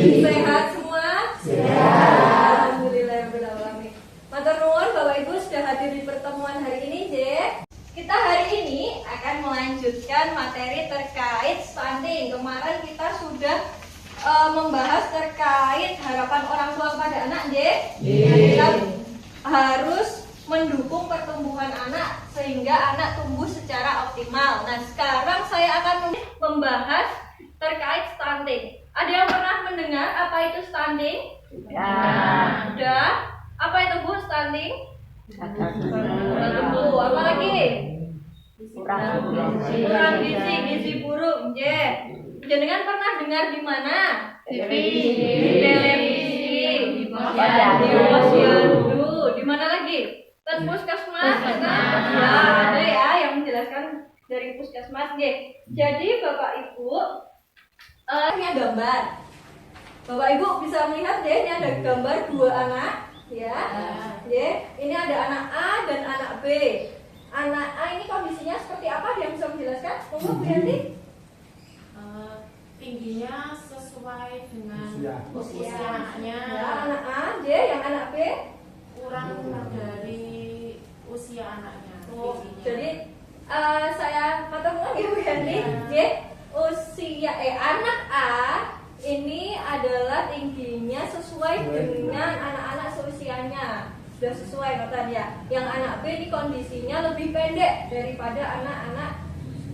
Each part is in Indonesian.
Sehat semua? Sehat. Alhamdulillah. Matur nuwun Bapak Ibu sudah hadir di pertemuan hari ini, J. Kita hari ini akan melanjutkan materi terkait stunting. Kemarin kita sudah membahas terkait harapan orang tua kepada anak, J. Kita harus mendukung pertumbuhan anak sehingga anak tumbuh secara optimal. Nah, sekarang saya akan membahas terkait stunting. Ada yang pernah mendengar apa itu stunting? Ya. Sudah. Apa itu Bu stunting? Tumbuh. Apa lagi? Kurang gizi, gizi buruk. J. Jenengan pernah dengar di mana? TV. Di televisi, di posyandu, di mana lagi? Kan puskesmas, ya ada ya yang menjelaskan dari puskesmas. Jadi Bapak Ibu, ini ada gambar. Bapak Ibu bisa melihat deh, ini ada gambar dua anak, ya. Ini ada anak A dan anak B. Anak A ini kondisinya seperti apa? Dia bisa menjelaskan? Monggo Bu Yanti. Tingginya sesuai dengan usia anaknya. Ya, anak A, J, yang anak B kurang dari usia anaknya. Jadi saya matur nuwun ya Bu Yanti. J, usia anak A ini adalah tingginya sesuai dengan anak-anak seusianya. Sudah sesuai notan ya. Yang anak B ini kondisinya lebih pendek daripada anak-anak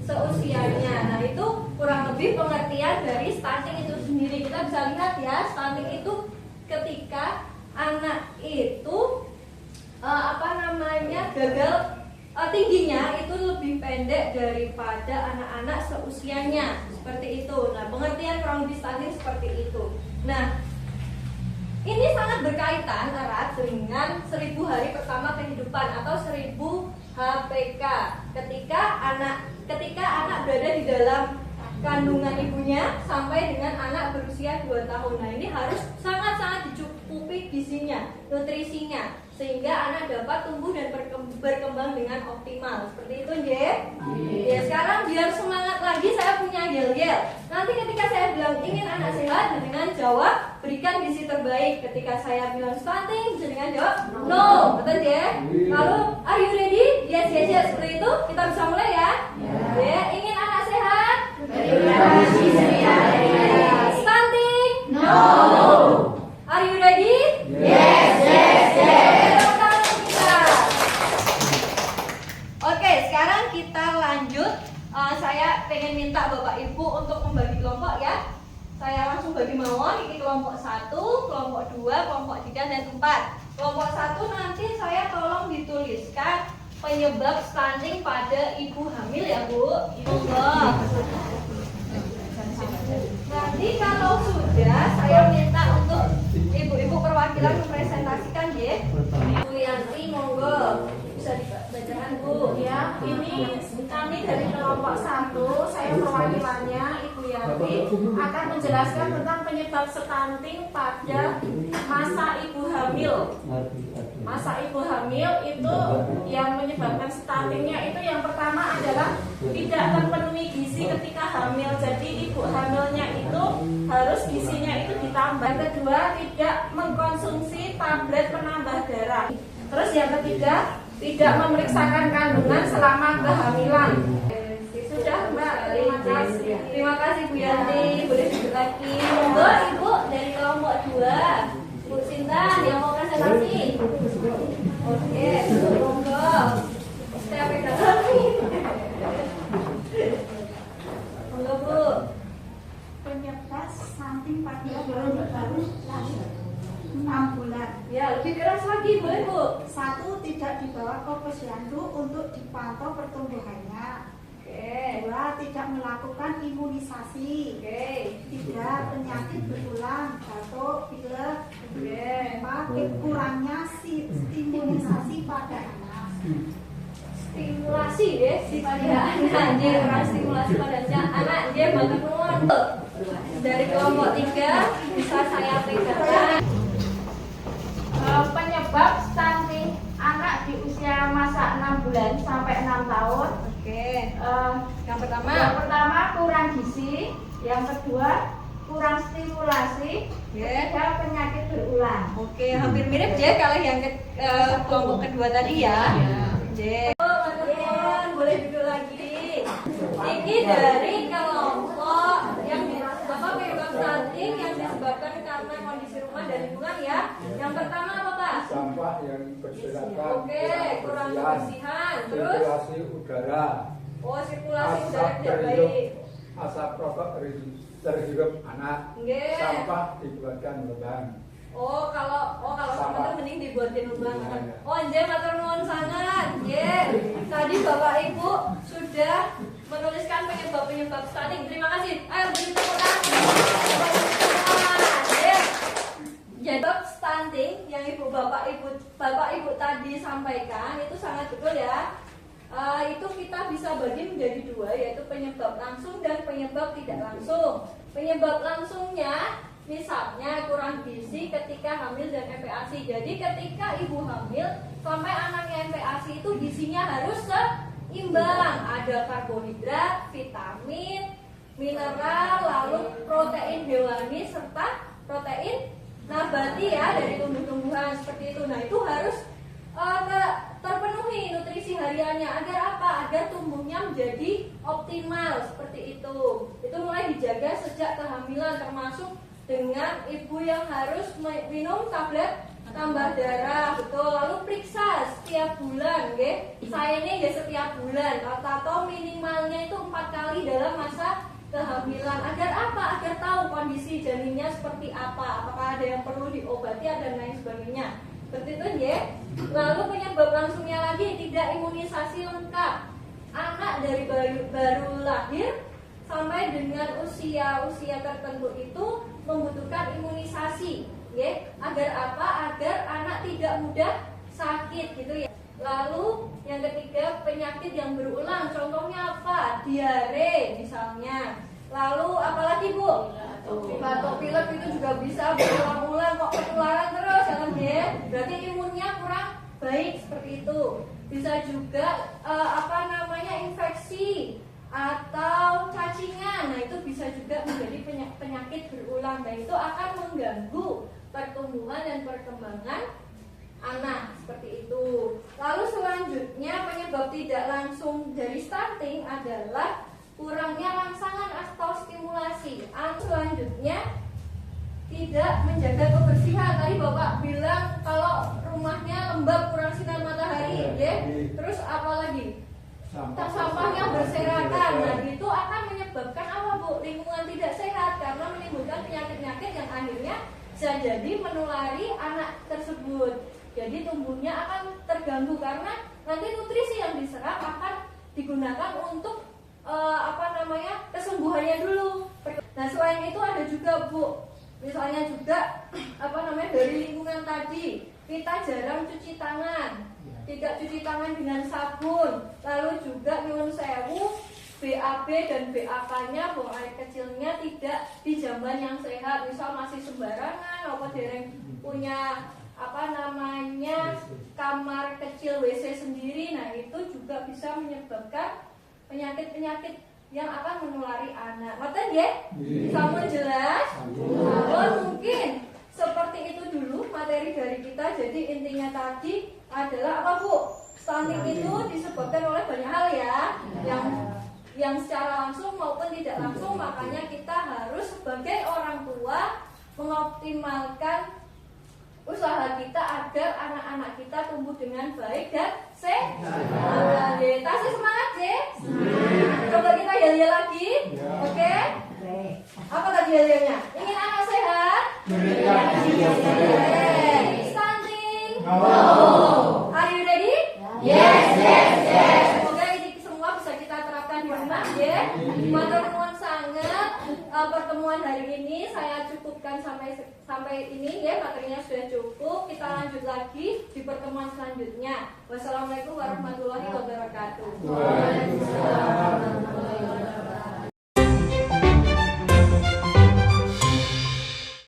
seusianya. Nah, itu kurang lebih pengertian dari stunting itu sendiri. Kita bisa lihat ya, stunting itu ketika anak itu gagal tingginya itu lebih pendek daripada anak-anak seusianya. Seperti itu. Nah, pengertian kurang lebih stunting seperti itu. Nah, ini sangat berkaitan erat dengan 1000 hari pertama kehidupan atau 1000 HPK. Ketika anak berada di dalam kandungan ibunya sampai dengan anak berusia 2 tahun. Nah, ini harus sangat-sangat dicukupi gizinya, nutrisinya, sehingga anak dapat tumbuh dan berkembang dengan optimal. Seperti itu, J. Ya, sekarang biar semangat lagi saya punya yel-yel. Nanti ketika saya bilang ingin anak sehat, dengan jawab berikan gizi terbaik. Ketika saya bilang stunting, dengan jawab no. Betul, J? Lalu are you ready? Yes. Seperti itu. Kita bisa mulai ya. Ya, ingin anak sehat? Stunting? No. Are you ready? Yes. Oke, sekarang kita lanjut. Saya pengen minta Bapak Ibu untuk membagi kelompok ya. Saya langsung bagi mawon. Ini kelompok 1, kelompok 2, kelompok 3, dan 4. Kelompok 1 nanti saya tolong dituliskan penyebab stunting pada ibu hamil ya Bu. Monggo. Nanti kalau sudah saya minta untuk ibu-ibu perwakilan mempresentasikan ya. Bu Yanti monggo. Bisa dibacakan Bu. Ya, ini kami dari kelompok 1, saya perwakilannya Ibu Yanti akan menjelaskan tentang penyebab stunting pada masa ibu hamil. Masa ibu hamil itu yang menyebabkan stuntingnya itu yang pertama adalah tidak terpenuhi gizi ketika hamil. Jadi ibu hamilnya itu harus gizinya itu ditambah. Yang kedua, tidak mengkonsumsi tablet penambah darah. Terus yang ketiga, tidak memeriksakan kandungan selama kehamilan. Sudah Mbak, terima kasih. Terima kasih Bu Yanti. Boleh duduk lagi. Monggo Ibu dari kelompok 2. Bu Sinta yang mau presentasi. Oke, monggo. Saya pegang lagi. Monggo Bu. Penyebab stunting pada bayi baru lahir 6 bulan. Ya, lebih keras lagi boleh Bu. 1. Tidak dibawa ke posyandu untuk dipantau pertumbuhannya. Oke. 2. Tidak melakukan imunisasi. Oke. 3. Penyakit berulang, batuk, pilek. Oke. 4. Kurangnya imunisasi pada anak. Stimulasi ya pada anak. Dia kurang stimulasi pada anak. Dia matur nuwun. Dari kelompok 3 bisa saya pegang. Penyebab stunting anak di usia masa 6 bulan sampai 6 tahun. Oke. Yang Yang pertama kurang gizi, yang kedua kurang stimulasi, Ya. Ada penyakit berulang. Oke, hampir mirip ya kalau yang kelompok kedua tadi ya. J. Teman-teman boleh duduk lagi. Ini dari kelompok yang Bapak penyebab stunting yang disebabkan karena kondisi rumah dan lingkungan ya. Yang pertama apa Pak? Sampah yang berserakan, Oke, kurang kebersihan. Terus? sirkulasi udara, Oh, sirkulasi udara asap tidak terhirup, baik. asap rokok terhirup anak, Oke. sampah dibuatkan lubang. Oh kalau sampah itu mending dibuatin lubang. Iya. Oh nggih matur nuwun sangat. Nggih. Tadi Bapak Ibu sudah menuliskan penyebab stunting. Terima kasih. Ayo beri tepuk tangan. Nggih. Jadi stunting yang Bapak Ibu tadi sampaikan itu sangat betul ya. Itu kita bisa bagi menjadi dua, yaitu penyebab langsung dan penyebab tidak langsung. Penyebab langsungnya misalnya kurang gizi ketika hamil dan MPASI. Jadi ketika ibu hamil sampai anaknya MPASI itu gizinya harus seimbang. Ada karbohidrat, vitamin, mineral, lalu protein hewani serta protein nabati ya dari tumbuh-tumbuhan seperti itu. Nah itu harus terpenuhi nutrisi hariannya agar apa? Agar tumbuhnya menjadi optimal seperti itu. Itu mulai dijaga sejak kehamilan termasuk dengan ibu yang harus minum tablet tambah darah, betul. Lalu periksa setiap bulan, nggih. Saya ini nggih setiap bulan atau minimalnya itu 4 kali dalam masa kehamilan. Agar apa? Agar tahu kondisi janinnya seperti apa, apakah ada yang perlu diobati dan lain sebagainya. Seperti itu, nggih. Lalu penyebab langsungnya lagi tidak imunisasi lengkap. Anak dari baru lahir sampai dengan usia tertentu itu membutuhkan imunisasi, ya. Agar apa? Agar anak tidak mudah sakit gitu ya. Lalu yang ketiga penyakit yang berulang, contohnya apa? Diare misalnya. Lalu apalagi Bu? Batuk pilek itu juga bisa berulang-ulang kok ketularan terus ya. Berarti imunnya kurang baik seperti itu. Bisa juga infeksi atau cacingan. Nah, itu bisa juga menjadi penyakit berulang dan itu akan mengganggu pertumbuhan dan perkembangan anak seperti itu. Lalu selanjutnya penyebab tidak langsung dari stunting adalah kurangnya rangsangan atau stimulasi. Selanjutnya tidak menjaga kebersihan. Tadi Bapak bilang kalau rumahnya lembab kurang sinar matahari, ya. Terus apa lagi? Sampahnya berserakan. Nah, itu akan menyebabkan apa Bu? Lingkungan tidak sehat karena menimbulkan penyakit-penyakit yang akhirnya bisa jadi menulari anak tersebut. Jadi tumbuhnya akan terganggu karena nanti nutrisi yang diserap akan digunakan untuk kesembuhannya dulu. Nah, selain itu ada juga Bu, misalnya juga dari lingkungan tadi kita jarang cuci tangan. Tidak cuci tangan dengan sabun, lalu juga nyuwun sewu BAB dan BAK-nya, buang air kecilnya tidak di jamban yang sehat, misal masih sembarangan, apa dereng punya kamar kecil WC sendiri. Nah itu juga bisa menyebabkan penyakit-penyakit yang akan menulari anak. Ngoten ya? Sampun jelas? Namun mungkin seperti itu dulu materi dari kita. Jadi intinya tadi adalah apa Bu? Stunting itu disebabkan oleh banyak hal ya, yang secara langsung maupun tidak langsung. Makanya kita harus sebagai orang tua mengoptimalkan usaha kita agar anak-anak kita tumbuh dengan baik dan sehat. Tasih semangat ya. Coba kita yel-yel lagi, oke? Apa tadi yel-yelnya? Ingin anak sehat? Stunting? No. Are you ready? Yes. Semoga ini semua bisa kita terapkan di rumah ya. Matur nuwun sangat. Pertemuan hari ini saya cukupkan sampai ini ya, materinya sudah cukup. Kita lanjut lagi di pertemuan selanjutnya. Wassalamualaikum warahmatullahi wabarakatuh. Waalaikumsalam.